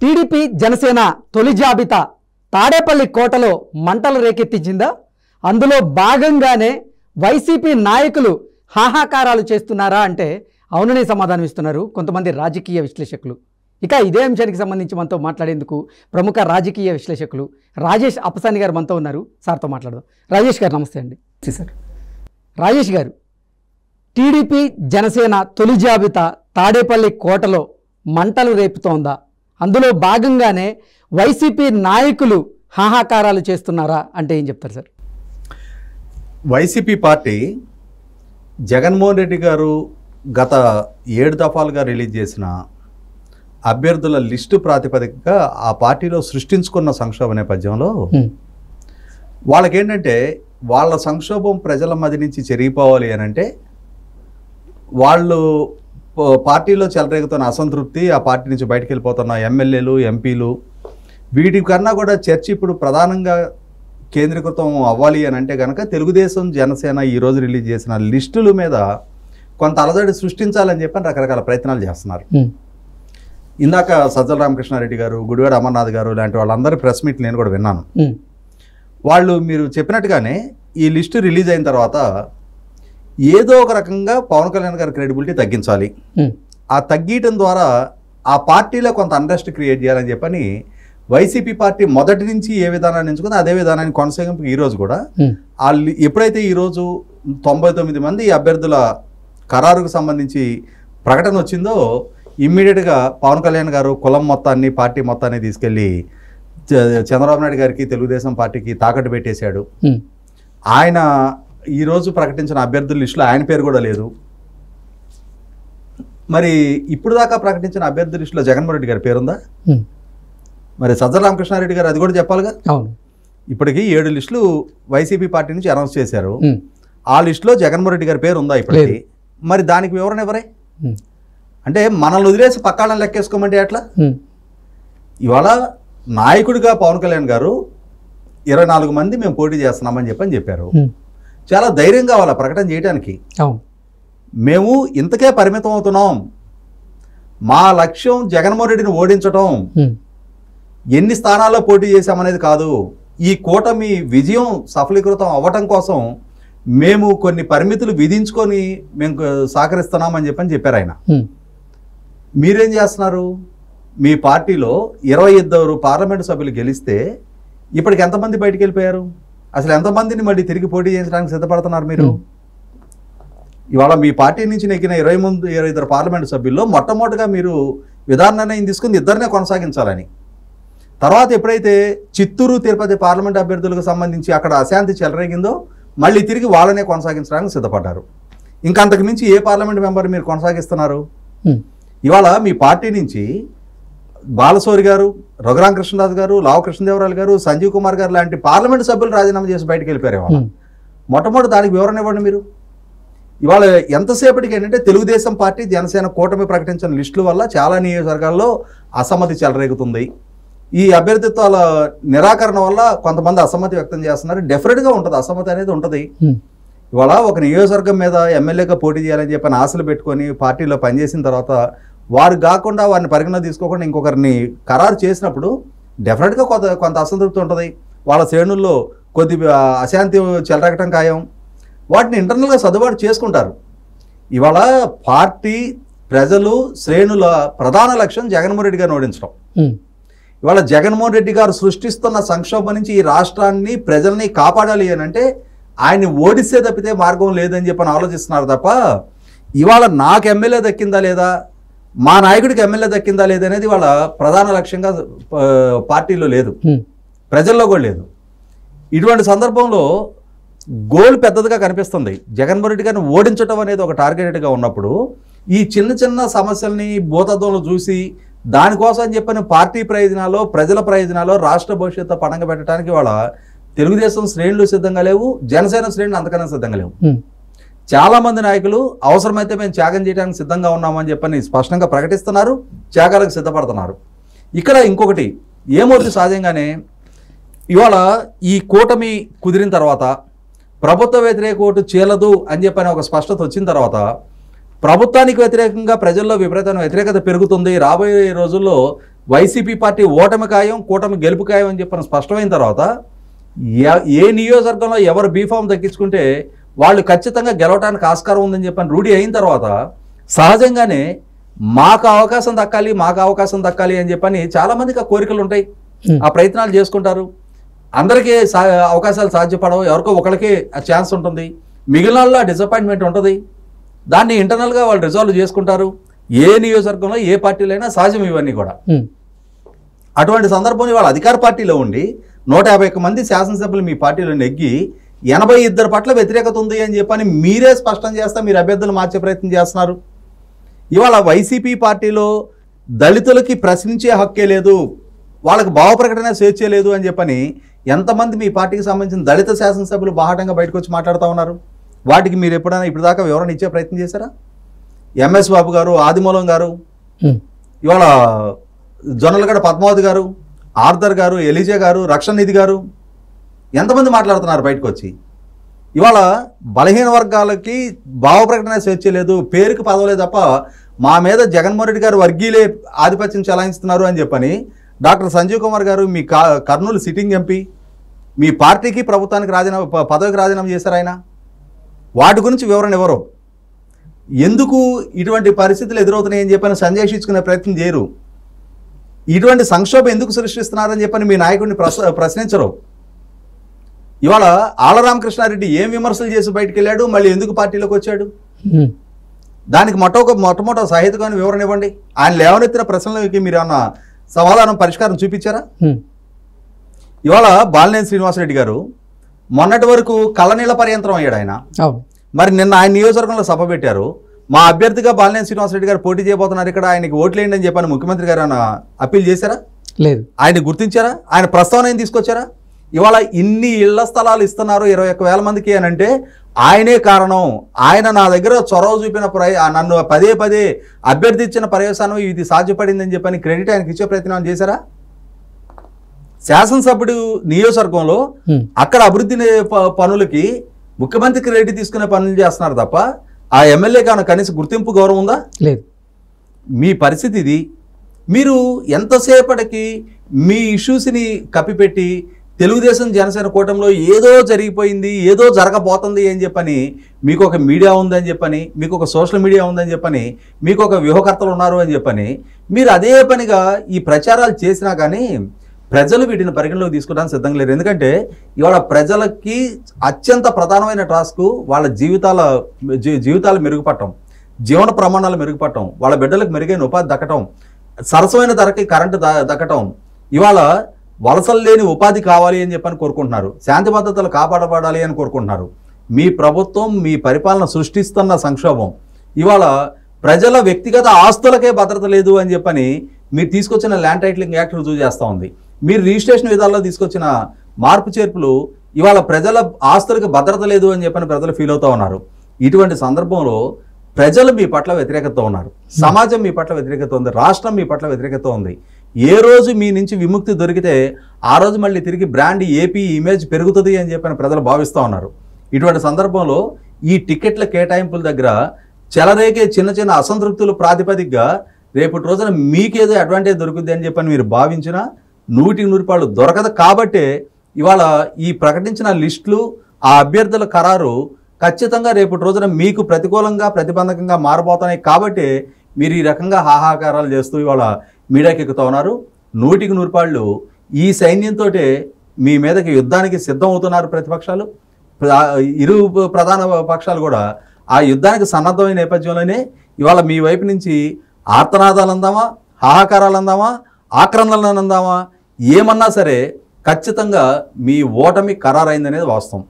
TDP Janasena తొలి జాబితా తాడేపల్లి కోటలో మంటలు రేకెత్తించిందా? అందులో భాగంగానే వైసీపీ నాయకులు హాహాకారాలు చేస్తున్నారా అంటే అవుననే సమాధానం ఇస్తున్నారు కొంతమంది రాజకీయ విశ్లేషకులు. ఇక ఇదే అంశానికి సంబంధించి మనతో మాట్లాడేందుకు ప్రముఖ రాజకీయ విశ్లేషకులు రాజేష్ అప్పసాని గారు మనతో ఉన్నారు. సార్తో మాట్లాడదాం. రాజేష్ గారు నమస్తే అండి. సార్ రాజేష్ గారు, టీడీపీ జనసేన తొలి జాబితా తాడేపల్లి కోటలో మంటలు రేపుతోందా? అందులో భాగంగానే వైసీపీ నాయకులు హాహాకారాలు చేస్తున్నారా అంటే ఏం చెప్తారు sir? YCP party Jaganmohan Reddy గారు గత 7 దఫాలుగా రిలీజ్ చేసిన అభ్యర్థుల లిస్టు ప్రాతిపదికగా ఆ పార్టీలో సృష్టించుకున్న సంక్షోభ నేపథ్యంలో వాళ్ళకేంటంటే వాళ్ళ సంక్షోభం ప్రజల మధ్య నుంచి చెరిగిపోవాలి అని అంటే వాళ్ళు పార్టీలో చెలరేగుతున్న అసంతృప్తి, ఆ పార్టీ నుంచి బయటకు వెళ్ళిపోతున్న ఎమ్మెల్యేలు, ఎంపీలు, వీటికన్నా కూడా చర్చ ఇప్పుడు ప్రధానంగా కేంద్రీకృతం అవ్వాలి అని అంటే కనుక తెలుగుదేశం జనసేన ఈరోజు రిలీజ్ చేసిన లిస్టుల మీద కొంత అలజడి సృష్టించాలని చెప్పని రకరకాల ప్రయత్నాలు చేస్తున్నారు. ఇందాక సజ్జల రామకృష్ణారెడ్డి గారు, గుడివాడ అమర్నాథ్ గారు లాంటి వాళ్ళందరి ప్రెస్ మీట్ నేను కూడా విన్నాను. వాళ్ళు మీరు చెప్పినట్టుగానే ఈ లిస్టు రిలీజ్ అయిన తర్వాత ఏదో ఒక రకంగా పవన్ కళ్యాణ్ గారి క్రెడిబిలిటీ తగ్గించాలి, ఆ తగ్గీయటం ద్వారా ఆ పార్టీలో కొంత అన్రెస్ట్ క్రియేట్ చేయాలని చెప్పని వైసీపీ పార్టీ మొదటి నుంచి ఏ విధానాన్ని ఎంచుకుందో అదే విధానాన్ని కొనసాగింపు ఈరోజు కూడా ఎప్పుడైతే ఈరోజు 99 మంది అభ్యర్థుల ఖరారుకు సంబంధించి ప్రకటన వచ్చిందో ఇమ్మీడియట్గా పవన్ కళ్యాణ్ గారు కులం మొత్తాన్ని, పార్టీ మొత్తాన్ని తీసుకెళ్ళి చంద్రబాబు నాయుడు గారికి, తెలుగుదేశం పార్టీకి తాకట్టు పెట్టేశాడు. ఆయన ఈరోజు ప్రకటించిన అభ్యర్థుల లిస్టులో ఆయన పేరు కూడా లేదు. మరి ఇప్పుడు దాకా ప్రకటించిన అభ్యర్థుల లిస్టులో జగన్మోహన్ రెడ్డి గారి పేరుందా? మరి సజ్జల రామకృష్ణారెడ్డి గారు అది కూడా చెప్పాలిగా. ఇప్పటికి 7 లిస్టులు వైసీపీ పార్టీ నుంచి అనౌన్స్ చేశారు. ఆ లిస్టులో జగన్మోహన్ రెడ్డి గారి పేరు ఉందా ఇప్పటికి? మరి దానికి వివరణ ఎవరే? అంటే మనల్ని వదిలేసి పక్కాళ్ళని లెక్కేసుకోమంటే ఎట్లా? ఇవాళ నాయకుడిగా పవన్ కళ్యాణ్ గారు 24 మంది మేము పోటీ చేస్తున్నామని చెప్పారు. చాలా ధైర్యం కావాలా ప్రకటన చేయడానికి. మేము ఇంతకే పరిమితం అవుతున్నాం, మా లక్ష్యం జగన్మోహన్ రెడ్డిని ఓడించడం, ఎన్ని స్థానాల్లో పోటీ చేశామనేది కాదు, ఈ కూటమి విజయం సఫలీకృతం అవ్వటం కోసం మేము కొన్ని పరిమితులు విధించుకొని మేము సహకరిస్తున్నామని చెప్పారు ఆయన. మీరేం చేస్తున్నారు? మీ పార్టీలో 22 పార్లమెంటు సభ్యులు గెలిస్తే ఇప్పటికి ఎంతమంది బయటికి వెళ్ళిపోయారు? అసలు ఎంతమందిని మళ్ళీ తిరిగి పోటీ చేయించడానికి సిద్ధపడుతున్నారు మీరు? ఇవాళ మీ పార్టీ నుంచి నెగ్గిన 22 పార్లమెంటు సభ్యుల్లో మొట్టమొదటిగా మీరు విధాన నిర్ణయం తీసుకుని ఇద్దరినే కొనసాగించాలని, తర్వాత ఎప్పుడైతే చిత్తూరు, తిరుపతి పార్లమెంట్ అభ్యర్థులకు సంబంధించి అక్కడ అశాంతి చెలరేగిందో మళ్ళీ తిరిగి వాళ్ళనే కొనసాగించడానికి సిద్ధపడ్డారు. ఇంకా అంతకు మించి ఏ పార్లమెంట్ మెంబర్ మీరు కొనసాగిస్తున్నారు? ఇవాళ మీ పార్టీ నుంచి బాలశౌరి గారు, రఘురామకృష్ణరాజు గారు, లావు కృష్ణదేవరాయలు గారు, సంజీవ్ కుమార్ గారు లాంటి పార్లమెంట్ సభ్యులు రాజీనామా చేసి బయటకు వెళ్ళిపోయారు. ఇవాళ మొట్టమొదటి దానికి వివరణ ఇవ్వండి మీరు. ఇవాళ ఎంతసేపటికి ఏంటంటే తెలుగుదేశం పార్టీ, జనసేన కూటమి ప్రకటించిన లిస్టుల వల్ల చాలా నియోజకవర్గాల్లో అసమ్మతి చెలరేగుతుంది. ఈ అభ్యర్థిత్వాల నిరాకరణ వల్ల కొంతమంది అసమ్మతి వ్యక్తం చేస్తున్నారు. డెఫినెట్గా ఉంటుంది, అసమ్మతి అనేది ఉంటుంది. ఇవాళ ఒక నియోజకవర్గం మీద ఎమ్మెల్యేగా పోటీ చేయాలని చెప్పని ఆశలు పెట్టుకొని పార్టీలో పనిచేసిన తర్వాత వారు కాకుండా వారిని పరిగణన తీసుకోకుండా ఇంకొకరిని ఖరారు చేసినప్పుడు డెఫినెట్గా కొంత అసంతృప్తి ఉంటుంది. వాళ్ళ శ్రేణుల్లో కొద్ది అశాంతి చెలరగటం ఖాయం. వాటిని ఇంటర్నల్గా సర్దుబాటు చేసుకుంటారు. ఇవాళ పార్టీ, ప్రజలు, శ్రేణుల ప్రధాన లక్ష్యం జగన్మోహన్ రెడ్డి గారిని ఓడించడం. ఇవాళ జగన్మోహన్ రెడ్డి గారు సృష్టిస్తున్న సంక్షోభం నుంచి ఈ రాష్ట్రాన్ని, ప్రజల్ని కాపాడాలి అని అంటే ఆయన్ని ఓడిస్తే తప్పితే మార్గం లేదని చెప్పని ఆలోచిస్తున్నారు తప్ప ఇవాళ నాకు ఎమ్మెల్యే దక్కిందా లేదా, మా నాయకుడికి ఎమ్మెల్యే దక్కిందా లేదా అనేది వాళ్ళ ప్రధాన లక్ష్యంగా పార్టీలో లేదు, ప్రజల్లో కూడా లేదు. ఇటువంటి సందర్భంలో గోల్ పెద్దదిగా కనిపిస్తుంది. జగన్మోహన్ రెడ్డి గారిని ఓడించడం అనేది ఒక టార్గెటెడ్గా ఉన్నప్పుడు ఈ చిన్న చిన్న సమస్యల్ని భూతత్వంలో చూసి దానికోసం చెప్పని పార్టీ ప్రయోజనాలు, ప్రజల ప్రయోజనాలు, రాష్ట్ర భవిష్యత్తు పణంగా పెట్టడానికి వాళ్ళ తెలుగుదేశం శ్రేణులు సిద్ధంగా లేవు, జనసేన శ్రేణులు అంతకన్నా సిద్ధంగా లేవు. చాలామంది నాయకులు అవసరమైతే మేము త్యాగం చేయడానికి సిద్ధంగా ఉన్నామని చెప్పని స్పష్టంగా ప్రకటిస్తున్నారు, త్యాగాలకు సిద్ధపడుతున్నారు. ఇక్కడ ఇంకొకటి ఏమవుతుంది, సహజంగానే ఇవాళ ఈ కూటమి కుదిరిన తర్వాత ప్రభుత్వ వ్యతిరేక ఓటు చీలదు అని చెప్పని ఒక స్పష్టత వచ్చిన తర్వాత ప్రభుత్వానికి వ్యతిరేకంగా ప్రజల్లో విపరీతమైన వ్యతిరేకత పెరుగుతుంది, రాబోయే రోజుల్లో వైసీపీ పార్టీ ఓటమి ఖాయం, కూటమి గెలుపు ఖాయం అని చెప్పిన స్పష్టమైన తర్వాత ఏ నియోజకవర్గంలో ఎవరు బీఫామ్ దక్కించుకుంటే వాళ్ళు ఖచ్చితంగా గెలవడానికి ఆస్కారం ఉందని చెప్పని రూఢి అయిన తర్వాత సహజంగానే మాకు అవకాశం దక్కాలి అని చెప్పని చాలామందికి ఆ కోరికలు ఉంటాయి, ఆ ప్రయత్నాలు చేసుకుంటారు. అందరికీ అవకాశాలు సాధ్యపడవు, ఎవరికో ఒకరికే ఆ ఛాన్స్ ఉంటుంది, మిగిలిన వాళ్ళ డిసప్పాయింట్మెంట్ ఉంటుంది. దాన్ని ఇంటర్నల్గా వాళ్ళు రిజాల్వ్ చేసుకుంటారు. ఏ నియోజకవర్గంలో ఏ పార్టీలో అయినా సహజం ఇవన్నీ కూడా. అటువంటి సందర్భంలో వాళ్ళు అధికార పార్టీలో ఉండి 151 మంది శాసనసభ్యులు మీ పార్టీలో నెగ్గి 82 పట్ల వ్యతిరేకత ఉంది అని చెప్పని మీరే స్పష్టం చేస్తా మీరు అభ్యర్థులు మార్చే ప్రయత్నం చేస్తున్నారు. ఇవాళ వైసీపీ పార్టీలో దళితులకి ప్రశ్నించే హక్కే లేదు, వాళ్ళకి భావ ప్రకటన స్వేచ్ఛ లేదు అని చెప్పని ఎంతమంది మీ పార్టీకి సంబంధించిన దళిత శాసనసభ్యులు బాహాటంగా బయటకు వచ్చి మాట్లాడుతూ ఉన్నారు? వాటికి మీరు ఎప్పుడైనా ఇప్పుడు దాకా వివరణ ఇచ్చే ప్రయత్నం చేశారా? ఎంఎస్ బాబు గారు, ఆదిమూలం గారు, ఇవాళ జొన్నలగడ పద్మావతి గారు, ఆర్థర్ గారు, ఎలిజా గారు, రక్షణ నిధి గారు ఎంతమంది మాట్లాడుతున్నారు బయటకు వచ్చి? ఇవాళ బలహీన వర్గాలకి భావ ప్రకటన స్వేచ్ఛ లేదు, పేరుకి పదవలే తప్ప మా మీద జగన్మోహన్ రెడ్డి గారు వర్గీయులే ఆధిపత్యం చెలాయిస్తున్నారు అని చెప్పని డాక్టర్ సంజీవ్ కుమార్ గారు, మీ కర్నూలు సిట్టింగ్ ఎంపీ, మీ పార్టీకి ప్రభుత్వానికి పదవికి రాజీనామా చేశారు ఆయన. వాటి గురించి వివరణ ఎవరు? ఎందుకు ఇటువంటి పరిస్థితులు ఎదురవుతున్నాయని చెప్పని సంజాషించుకునే ప్రయత్నం చేయరు? ఇటువంటి సంక్షోభం ఎందుకు సృష్టిస్తున్నారని చెప్పని మీ నాయకుడిని ప్రశ్నించరు. ఇవాళ ఆళ్లరామకృష్ణారెడ్డి ఏం విమర్శలు చేసి బయటకు వెళ్ళాడు, మళ్ళీ ఎందుకు పార్టీలోకి వచ్చాడు? దానికి మొట్టమొదటి సాహిత్యమైన వివరణ ఇవ్వండి. ఆయన లేవనెత్తిన ప్రశ్నలకి మీరు ఏమన్నా సమాధానం పరిష్కారం చూపించారా? ఇవాళ బాలినేని శ్రీనివాసరెడ్డి గారు మొన్నటి వరకు కళ్ళనీళ్ళ పర్యంతరం అయ్యాడు ఆయన. మరి నిన్న ఆయన నియోజకవర్గంలో సభ పెట్టారు. మా అభ్యర్థిగా బాలినేని శ్రీనివాసరెడ్డి గారు పోటీ చేయబోతున్నారు, ఇక్కడ ఆయనకి ఓట్లేయండి అని చెప్పని ముఖ్యమంత్రి గారు ఏమైనా అప్పీల్ చేశారా? లేదు. ఆయన గుర్తించారా? ఆయన ప్రస్తావన తీసుకొచ్చారా? ఇవాళ ఇన్ని ఇళ్ల స్థలాలు ఇస్తున్నారు 21,000 మందికి అని అంటే ఆయనే కారణం. ఆయన నా దగ్గర చొరవ చూపిన నన్ను పదే అభ్యర్థి ఇచ్చిన పర్యవసానం ఇది సాధ్యపడిందని చెప్పని క్రెడిట్ ఆయనకి ఇచ్చే ప్రయత్నం చేశారా? శాసనసభ్యుడు నియోజకవర్గంలో అక్కడ అభివృద్ధి పనులకి ముఖ్యమంత్రి క్రెడిట్ తీసుకునే పనులు చేస్తున్నారు తప్ప ఆ ఎమ్మెల్యేకి ఏమైనా కనీస గుర్తింపు గౌరవం ఉందా? లేదు. మీ పరిస్థితి ఇది. మీరు ఎంతసేపటికి మీ ఇష్యూస్ని కప్పిపెట్టి తెలుగుదేశం జనసేన కూటమిలో ఏదో జరిగిపోయింది, ఏదో జరగబోతుంది అని చెప్పని, మీకు ఒక మీడియా ఉందని చెప్పని, మీకు ఒక సోషల్ మీడియా ఉందని చెప్పని, మీకు ఒక వ్యూహకర్తలు ఉన్నారు అని చెప్పని మీరు అదే పనిగా ఈ ప్రచారాలు చేసినా కానీ ప్రజలు వీటిని పరిగణలోకి తీసుకోవడానికి సిద్ధంగా లేరు. ఎందుకంటే ఇవాళ ప్రజలకి అత్యంత ప్రధానమైన టాస్క్ వాళ్ళ జీవితాలు మెరుగుపడటం, జీవన ప్రమాణాలు మెరుగుపడటం, వాళ్ళ బిడ్డలకు మెరుగైన ఉపాధి దక్కటం, సరసమైన ధరకి కరెంటు దక్కటం, ఇవాళ వలసలు లేని ఉపాధి కావాలి అని చెప్పని కోరుకుంటున్నారు, శాంతి భద్రతలు కాపాడబడాలి అని కోరుకుంటున్నారు. మీ ప్రభుత్వం మీ పరిపాలన సృష్టిస్తున్న సంక్షోభం ఇవాళ ప్రజల వ్యక్తిగత ఆస్తులకే భద్రత లేదు అని చెప్పని మీరు తీసుకొచ్చిన ల్యాండ్ టైటిలింగ్ యాక్ట్ రుజువు చేస్తూ ఉంది. మీరు రిజిస్ట్రేషన్ విధాల్లో తీసుకొచ్చిన మార్పు చేర్పులు ఇవాళ ప్రజల ఆస్తులకు భద్రత లేదు అని చెప్పని ప్రజలు ఫీల్ అవుతూ ఉన్నారు. ఇటువంటి సందర్భంలో ప్రజలు మీ పట్ల వ్యతిరేకత ఉన్నారు, సమాజం మీ పట్ల వ్యతిరేకత ఉంది, రాష్ట్రం మీ పట్ల వ్యతిరేకత ఉంది. ఏ రోజు మీ నుంచి విముక్తి దొరికితే ఆ రోజు మళ్ళీ తిరిగి బ్రాండ్ ఏపీ ఇమేజ్ పెరుగుతుంది అని చెప్పని ప్రజలు భావిస్తూ ఉన్నారు. ఇటువంటి సందర్భంలో ఈ టికెట్ల కేటాయింపుల దగ్గర చెలరేగే చిన్న అసంతృప్తులు ప్రాతిపదికగా రేపటి రోజున మీకేదో అడ్వాంటేజ్ దొరుకుతుంది అని చెప్పని మీరు భావించినా 100% దొరకదు. కాబట్టే ఇవాళ ఈ ప్రకటించిన లిస్టులు, ఆ అభ్యర్థుల ఖరారు ఖచ్చితంగా రేపటి రోజున మీకు ప్రతికూలంగా ప్రతిబంధకంగా మారబోతున్నాయి. కాబట్టి మీరు ఈ రకంగా హాహాకారాలు చేస్తూ ఇవాళ మీడియాకి ఎక్కుతూ ఉన్నారు. 100% ఈ సైన్యంతో మీ మీదకి యుద్ధానికి సిద్ధం అవుతున్నారు ప్రతిపక్షాలు. ఇరు ప్రధాన పక్షాలు కూడా ఆ యుద్ధానికి సన్నద్ధమైన నేపథ్యంలోనే ఇవాళ మీ వైపు నుంచి ఆర్తనాదాలు అందామా, హాహాకారాలు అందామా, ఆక్రందనలు అందామా, ఏమన్నా సరే ఖచ్చితంగా మీ ఓటమి ఖరారైందనేది వాస్తవం.